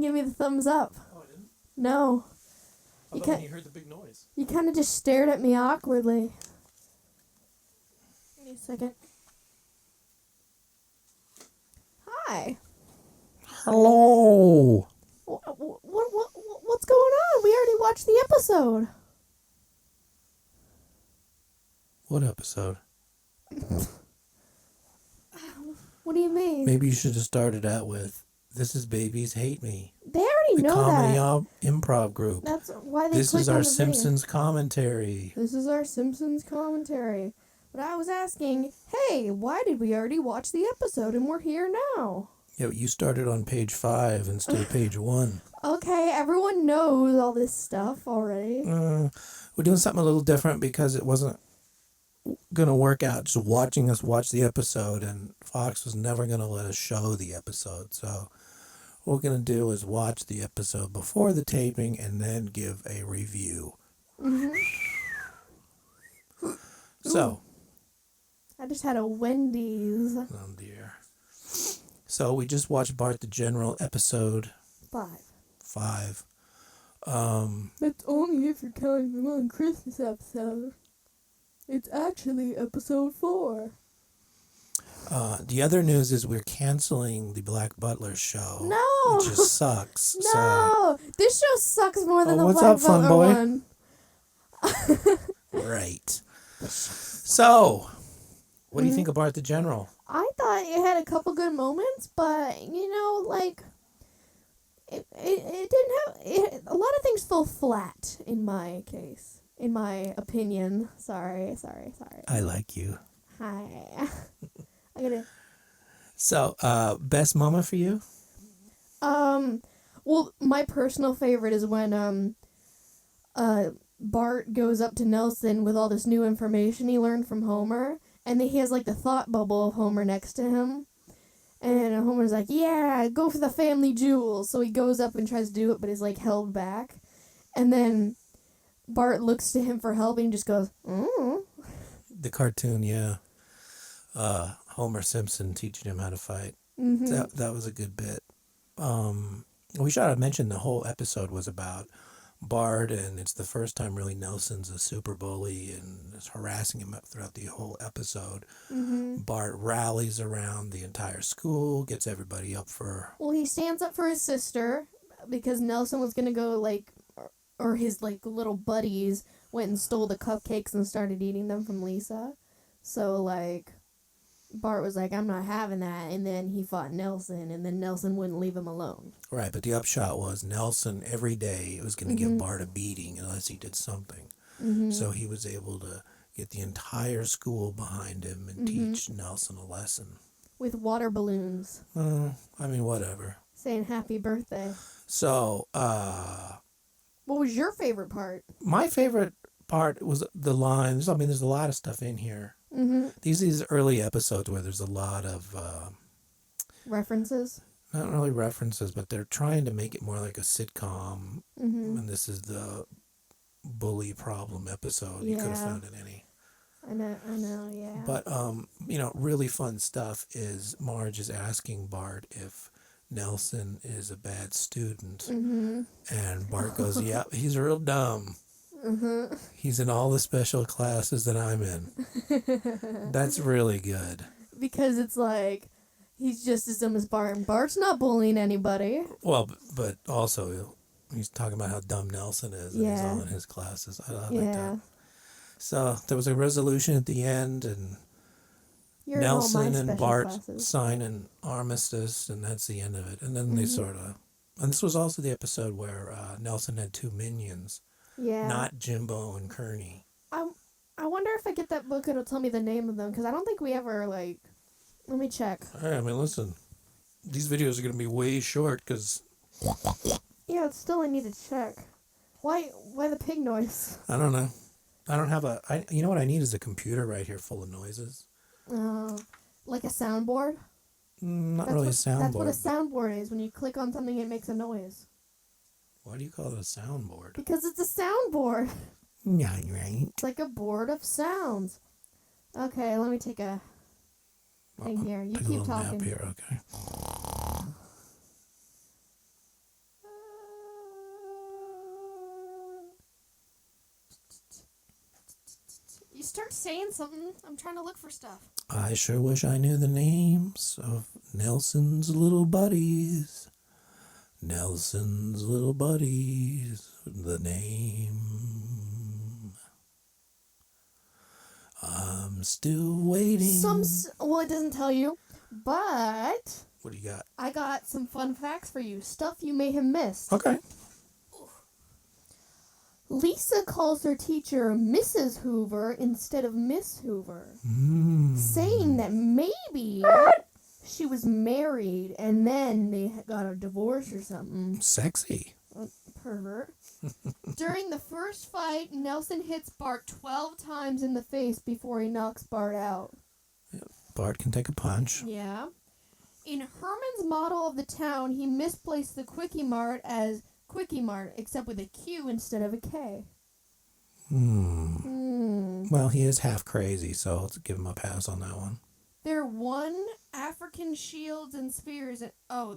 give me the thumbs up. Oh, I didn't? No. How about when you heard the big noise? You kind of just stared at me awkwardly. Give me a second. Hi. Hello. What's going on? We already watched the episode. What episode? What do you mean? Maybe you should have started out with, "This is Babies Hate Me." They already The know comedy that. improv group. That's why they This clicked is on our the video. Simpsons commentary. This is our Simpsons commentary. But I was asking, hey, why did we already watch the episode and we're here now? Yeah, you started on page 5 instead of page 1. Okay, everyone knows all this stuff already. We're doing something a little different because it wasn't going to work out just watching us watch the episode, and Fox was never going to let us show the episode. So what we're going to do is watch the episode before the taping and then give a review. Mm-hmm. So. I just had a Wendy's. Oh, dear. So we just watched Bart the General episode 5. That's only if you're counting the one Christmas episode. It's actually episode 4. The other news is we're canceling the Black Butler show. No! It just sucks. No! This show sucks more than the what's Black up, fun Butler boy? one. Right. So, what do you think of Bart the General? I thought it had a couple good moments, but, it didn't have... a lot of things fell flat in my case. In my opinion. Sorry. I like you. Hi. I gotta... So, best moment for you? Well, my personal favorite is when, Bart goes up to Nelson with all this new information he learned from Homer, and then he has, the thought bubble of Homer next to him. And Homer's like, yeah, go for the family jewels. So he goes up and tries to do it, but is, held back. And then Bart looks to him for help, and he just goes, The cartoon, yeah. Homer Simpson teaching him how to fight. Mm-hmm. That was a good bit. We should have mentioned the whole episode was about Bart, and it's the first time really Nelson's a super bully and is harassing him throughout the whole episode. Mm-hmm. Bart rallies around the entire school, gets everybody up for... Well, he stands up for his sister because Nelson was going to go, or his, little buddies went and stole the cupcakes and started eating them from Lisa. So, Bart was like, I'm not having that, and then he fought Nelson, and then Nelson wouldn't leave him alone. Right, but the upshot was Nelson every day was going to give Bart a beating unless he did something. Mm-hmm. So he was able to get the entire school behind him and teach Nelson a lesson. With water balloons. Whatever. Saying happy birthday. So, What was your favorite part? my favorite part was the lines. There's a lot of stuff in here. Mm-hmm. These early episodes where there's a lot of... References? not really references, but they're trying to make it more like a sitcom. Mm-hmm. And this is the bully problem episode. You could have found it any. I know, yeah. But, really fun stuff is Marge is asking Bart if Nelson is a bad student. Mm-hmm. And Bart goes, yeah, he's real dumb. Mm-hmm. He's in all the special classes that I'm in. That's really good. Because it's he's just as dumb as Bart, and Bart's not bullying anybody. Well, but also he's talking about how dumb Nelson is, and he's all in his classes. I like that. So there was a resolution at the end, and You're Nelson in all my and special Bart classes. sign an armistice, and that's the end of it. And then they sort of... And this was also the episode where Nelson had 2 minions. Yeah. Not Jimbo and Kearney. I wonder if I get that book, it'll tell me the name of them, because I don't think we ever, let me check. Hey, listen. These videos are going to be way short, because... Yeah, still I need to check. Why the pig noise? I don't know. I don't have you know what I need is a computer right here full of noises. Like a soundboard? Not really a soundboard. That's what a soundboard is. When you click on something, it makes a noise. Why do you call it a soundboard? Because it's a soundboard. Yeah, right. It's like a board of sounds. Okay, let me take a thing here. You Take keep a little talking. nap here, okay. start saying something. I'm trying to look for stuff. I sure wish I knew the names of Nelson's little buddies. Nelson's little buddies, the name. I'm still waiting. Well, it doesn't tell you, but What do you got? I got some fun facts for you. Stuff you may have missed. Okay. Lisa calls her teacher Mrs. Hoover instead of Miss Hoover, saying that maybe she was married and then they got a divorce or something. Sexy. Pervert. During the first fight, Nelson hits Bart 12 times in the face before he knocks Bart out. Bart can take a punch. Yeah. In Herman's model of the town, he misplaced the Quickie Mart as Quickie Mart, except with a Q instead of a K. Well, he is half crazy, so let's give him a pass on that one. There won African shields and spears.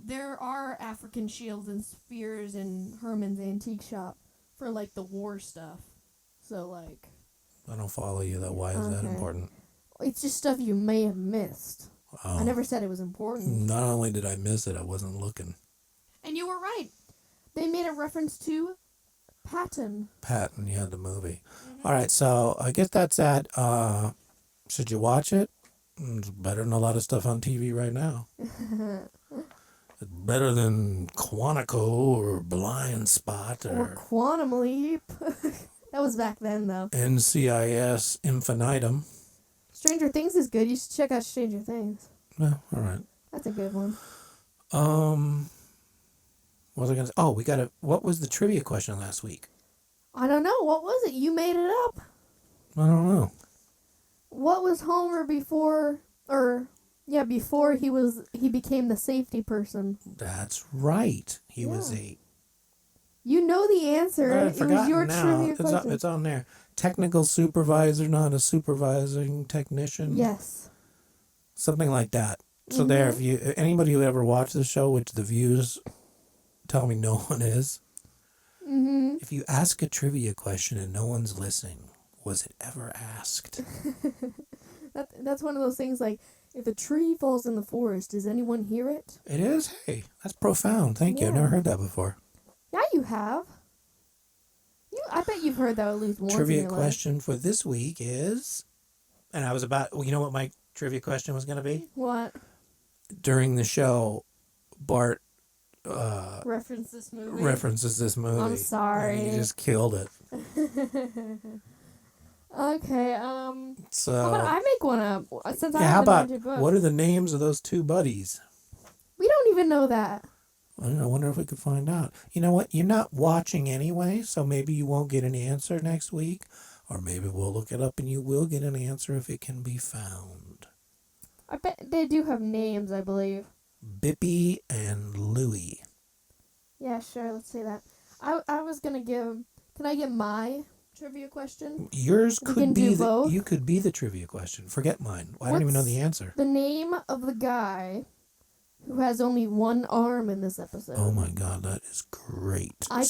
There are African shields and spears in Herman's antique shop for, like, the war stuff. So, like... I don't follow you, though. Why is that important? It's just stuff you may have missed. Oh. I never said it was important. Not only did I miss it, I wasn't looking. And you were right. They made a reference to Patton. Patton, yeah, the movie. All right, so I guess that's that. Should you watch it? It's better than a lot of stuff on TV right now. It's better than Quantico or Blind Spot Or Quantum Leap. That was back then, though. NCIS Infinitum. Stranger Things is good. You should check out Stranger Things. No, all right. That's a good one. What was I gonna say? Oh, what was the trivia question last week? I don't know. What was it? You made it up. I don't know. What was Homer before he became the safety person? That's right. He was You know the answer. I've It was your now. trivia question. It's on there. Technical supervisor, not a supervising technician. Yes. Something like that. So there, if anybody who ever watched the show, which the views tell me no one is, if you ask a trivia question and no one's listening, was it ever asked? That's one of those things like, if a tree falls in the forest, does anyone hear it? It is? Hey, that's profound. Thank you. I've never heard that before. Yeah, you have. I bet you've heard that at least once in Trivia your life. question for this week is, and I was about, you know what my trivia question was going to be? What? During the show, Bart References this movie. I'm sorry. And he just killed it. Okay, So how about I make one up? Since I how have the about, magic book. what are the names of those two buddies? We don't even know that. I wonder if we could find out. You know what? You're not watching anyway, so maybe you won't get an answer next week. Or maybe we'll look it up and you will get an answer if it can be found. I bet they do have names, I believe. Bippy and Louie. Yeah, sure, let's say that. I was gonna give... Can I get my trivia question? Yours We could can be do both. you could be the trivia question. Forget mine. I don't even know the answer. The name of the guy who has only one arm in this episode. Oh my god, that is great. I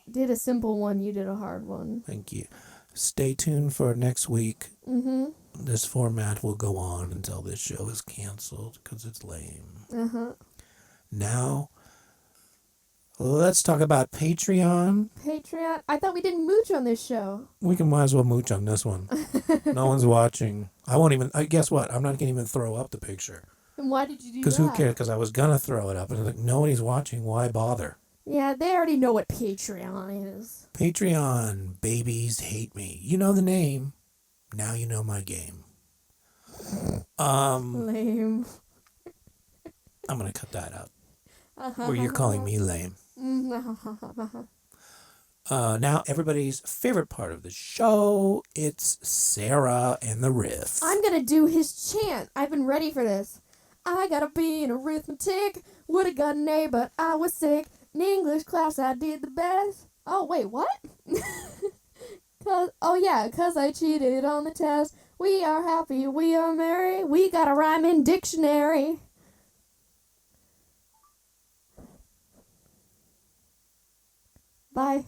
did a simple one, you did a hard one. Thank you. Stay tuned for next week. This format will go on until this show is canceled because it's lame. Now, let's talk about Patreon. Patreon? I thought we didn't mooch on this show. We might as well mooch on this one. No one's watching. I won't even... guess what? I'm not going to even throw up the picture. And why did you do that? Because who cares? Because I was going to throw it up. And like, nobody's watching. Why bother? Yeah, they already know what Patreon is. Patreon. Babies hate me. You know the name. Now you know my game. Lame. I'm going to cut that out. Where you're calling me lame. Now, everybody's favorite part of the show. It's Sarah and the riff. I'm going to do his chant. I've been ready for this. I got a B in arithmetic. Would have got an A, but I was sick. In English class, I did the best. Oh, wait, what? Cause I cheated on the test. We are happy, we are merry. We got a rhyming dictionary. Bye.